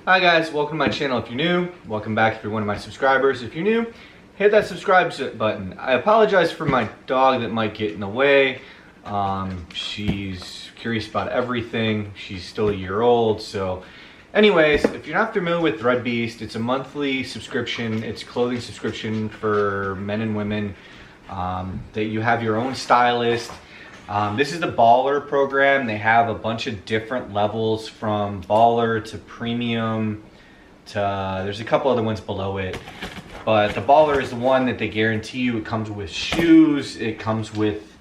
Hi guys, welcome to my channel if you're new. Welcome back if you're one of my subscribers. If you're new, hit that subscribe button. I apologize for my dog that might get in the way. She's curious about everything. She's still a year old, so anyways, if you're not familiar with ThreadBeast, it's a monthly subscription. It's a clothing subscription for men and women that you have your own stylist. This is the Baller program. They have a bunch of different levels from Baller to Premium to, there's a couple other ones below it. But the Baller is the one that they guarantee you. It comes with shoes. It comes with,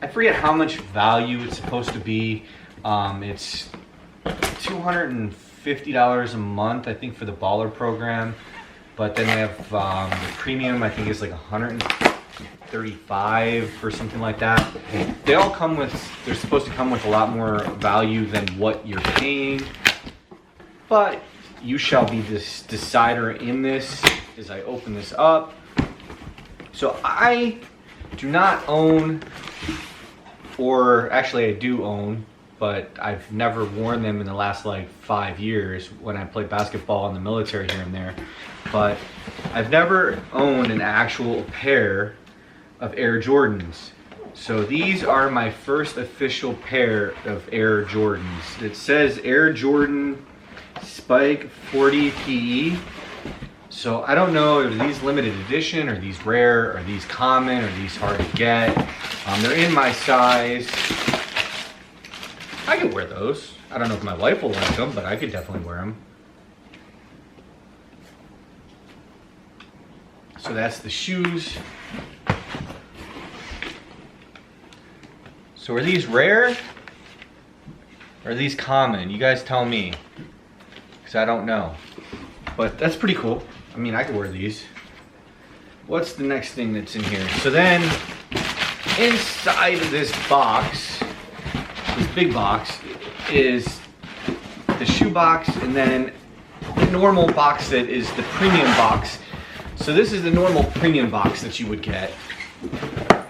I forget how much value it's supposed to be. It's $250 a month, I think, for the Baller program. But then they have the Premium, I think it's like $135 or something like that. They all come with, they're supposed to come with a lot more value than what you're paying. But you shall be this decider in this as I open this up. So I do not own, or actually I do own, but I've never worn them in the last like 5 years when I played basketball in the military here and there. But I've never owned an actual pair of Air Jordans. So these are my first official pair of Air Jordans. It says Air Jordan Spike 40 PE. So I don't know, are these limited edition, are these rare, are these common, are these hard to get? They're in my size. I could wear those. I don't know if my wife will like them, but I could definitely wear them. So that's the shoes. So are these rare or are these common? You guys tell me, because I don't know. But that's pretty cool. I mean, I could wear these. What's the next thing that's in here? So then, inside of this box, this big box, is the shoe box, and then the normal box that is the premium box. So this is the normal premium box that you would get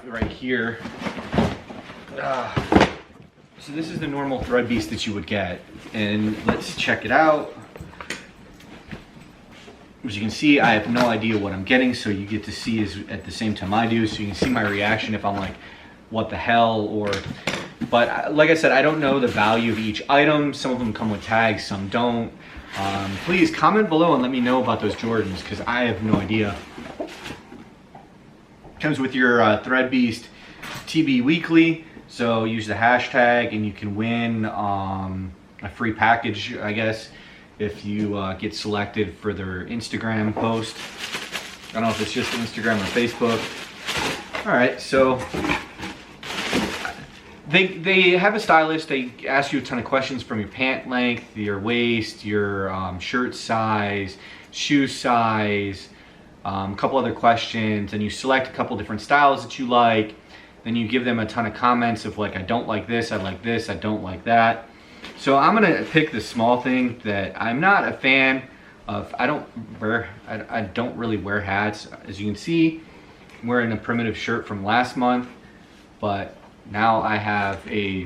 right here. So this is the normal ThreadBeast that you would get, and let's check it out. As you can see, I have no idea what I'm getting, so you get to see at the same time I do, so you can see my reaction if I'm like, what the hell, or, but like I said, I don't know the value of each item. Some of them come with tags, some don't. Please comment below and let me know about those Jordans, because I have no idea. Comes with your ThreadBeast TB Weekly. So use the hashtag and you can win a free package, I guess, if you get selected for their Instagram post. I don't know if it's just Instagram or Facebook. All right, so they have a stylist. They ask you a ton of questions from your pant length, your waist, your shirt size, shoe size, a couple other questions, and you select a couple different styles that you like. Then you give them a ton of comments of like, I don't like this, I like this, I don't like that. So I'm gonna pick the small thing that I'm not a fan of. I don't really wear hats. As you can see, I'm wearing a primitive shirt from last month, but now I have a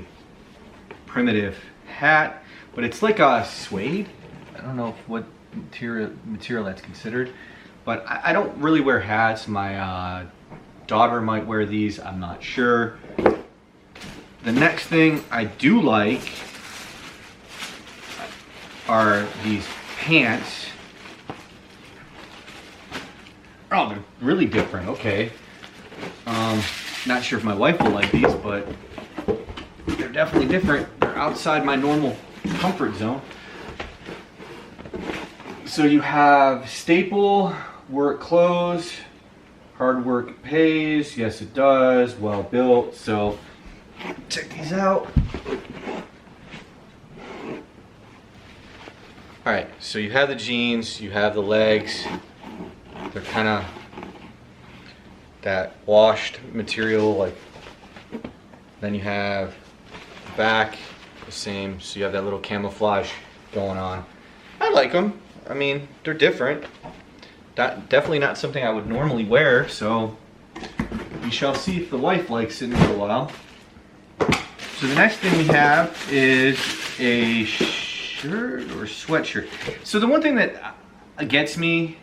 primitive hat, but it's like a suede. I don't know what material that's considered, but I don't really wear hats. My daughter might wear these, I'm not sure. The next thing I do like are these pants. Oh, they're really different, okay. Not sure if my wife will like these, but they're definitely different. They're outside my normal comfort zone. So you have staple, work clothes, hard work pays, yes it does, well built. So check these out. All right, so you have the jeans, you have the legs. They're kind of that washed material, like. Then you have the back, the same. So you have that little camouflage going on. I like them. I mean, they're different. Definitely not something I would normally wear, so we shall see if the wife likes it in a little while. So the next thing we have is a shirt or sweatshirt. So the one thing that gets me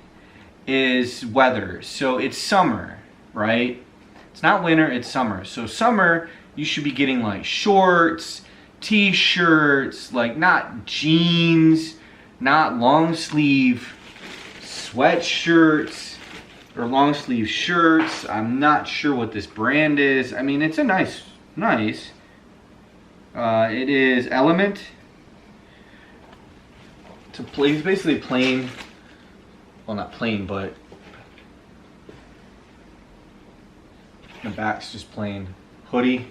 is weather. So it's summer, right? It's not winter, it's summer. So summer, you should be getting like shorts, t-shirts, like not jeans, not long sleeve sweatshirts or long sleeve shirts. I'm not sure what this brand is. I mean, it's a nice. It is Element. It's basically plain. Well, not plain, but the back's just plain hoodie.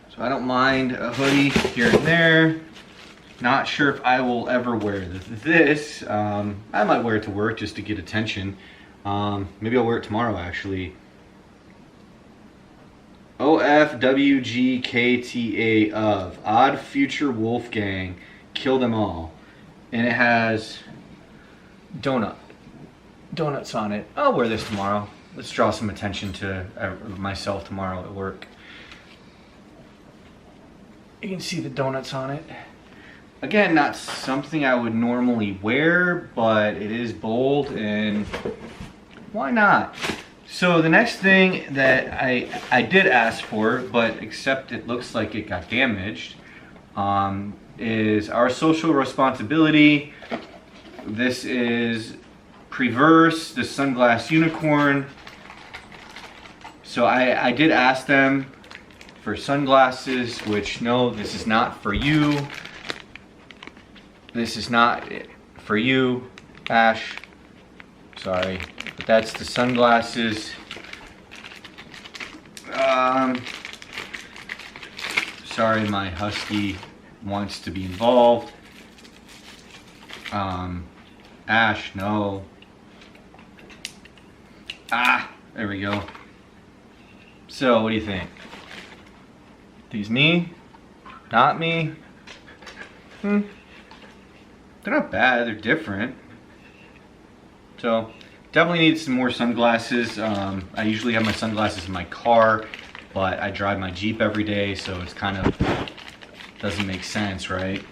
So I don't mind a hoodie here and there. Not sure if I will ever wear this. I might wear it to work just to get attention. Maybe I'll wear it tomorrow actually. OFWGKTA of Odd Future Wolfgang, kill them all. And it has donuts on it. I'll wear this tomorrow. Let's draw some attention to myself tomorrow at work. You can see the donuts on it. Again, not something I would normally wear, but it is bold and why not? So the next thing that I did ask for, but except it looks like it got damaged, is our social responsibility. This is Preverse, the sunglass unicorn. So I did ask them for sunglasses, which no, this is not for you. This is not for you, Ash. Sorry, but that's the sunglasses. Sorry, my husky wants to be involved. Ash, no. There we go. So, what do you think? These me? Not me? They're not bad, they're different. So, definitely need some more sunglasses. I usually have my sunglasses in my car, but I drive my Jeep every day, so it's kind of doesn't make sense, right?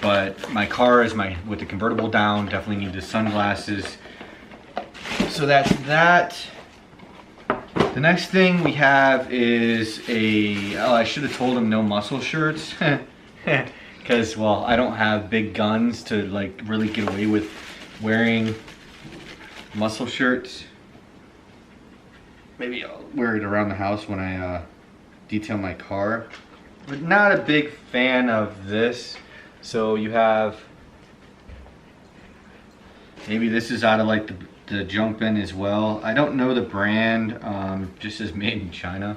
But my car is with the convertible down, definitely need the sunglasses. So that's that. The next thing we have is I should have told him no muscle shirts. Because, well, I don't have big guns to like really get away with wearing muscle shirts. Maybe I'll wear it around the house when I detail my car. But not a big fan of this. So you have, maybe this is out of like the jump in as well. I don't know the brand, just says made in China.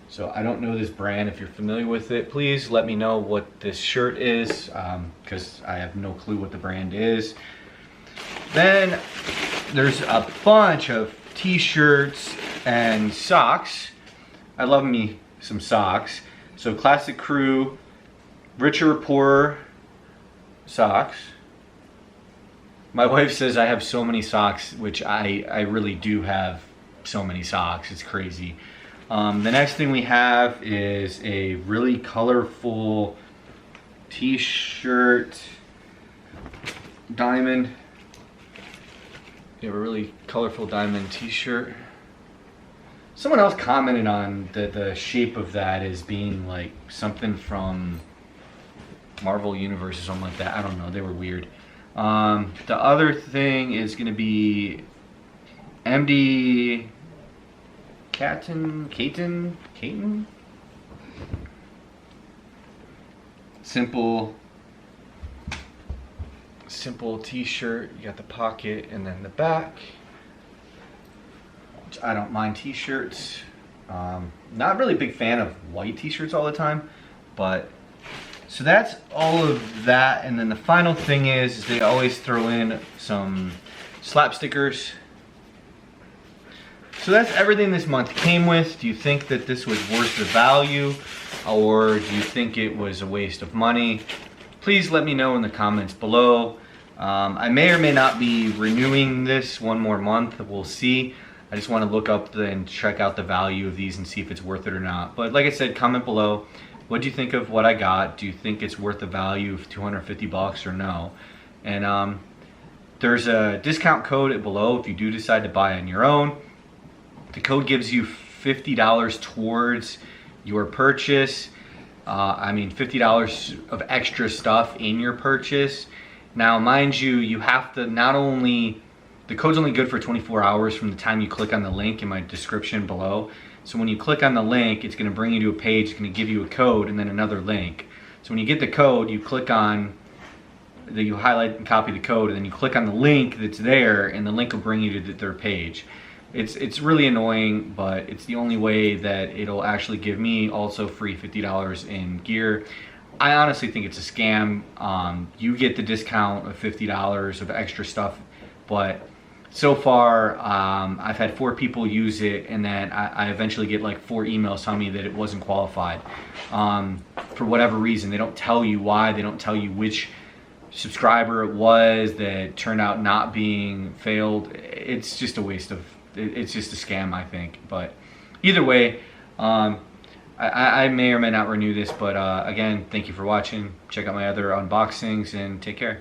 So I don't know this brand. If you're familiar with it, please let me know what this shirt is, because I have no clue what the brand is. Then there's a bunch of t-shirts and socks. I love me some socks. So Classic Crew, Richer Poorer socks. My wife says I have so many socks, which I really do have so many socks. It's crazy. The next thing we have is a really colorful t-shirt, diamond. We have a really colorful diamond t-shirt. Someone else commented on the shape of that as being like something from Marvel Universe or something like that. I don't know, they were weird. The other thing is going to be MD Caton? Simple t-shirt. You got the pocket and then the back. Which I don't mind t-shirts. Not really a big fan of white t-shirts all the time, but so that's all of that. And then the final thing is they always throw in some slap stickers. So that's everything this month came with. Do you think that this was worth the value, or do you think it was a waste of money? Please let me know in the comments below. I may or may not be renewing this one more month. We'll see. I just want to look up and check out the value of these and see if it's worth it or not. But like I said, comment below. what do you think of what I got? Do you think it's worth the value of 250 bucks or no? And there's a discount code below if you do decide to buy on your own. The code gives you $50 towards your purchase. I mean $50 of extra stuff in your purchase. Now mind you, you have to not only, the code's only good for 24 hours from the time you click on the link in my description below. So when you click on the link, it's going to bring you to a page, it's going to give you a code and then another link. So when you get the code, you click on, you highlight and copy the code, and then you click on the link that's there, and the link will bring you to their page. It's really annoying, but it's the only way that it'll actually give me also free $50 in gear. I honestly think it's a scam. You get the discount of $50 of extra stuff, but so far I've had 4 people use it, and then I eventually get like 4 emails telling me that it wasn't qualified. For whatever reason, they don't tell you why, they don't tell you which subscriber it was that turned out not being failed. It's just a waste of, it's just a scam, I think. But either way, I may or may not renew this, but again, thank you for watching. Check out my other unboxings and take care.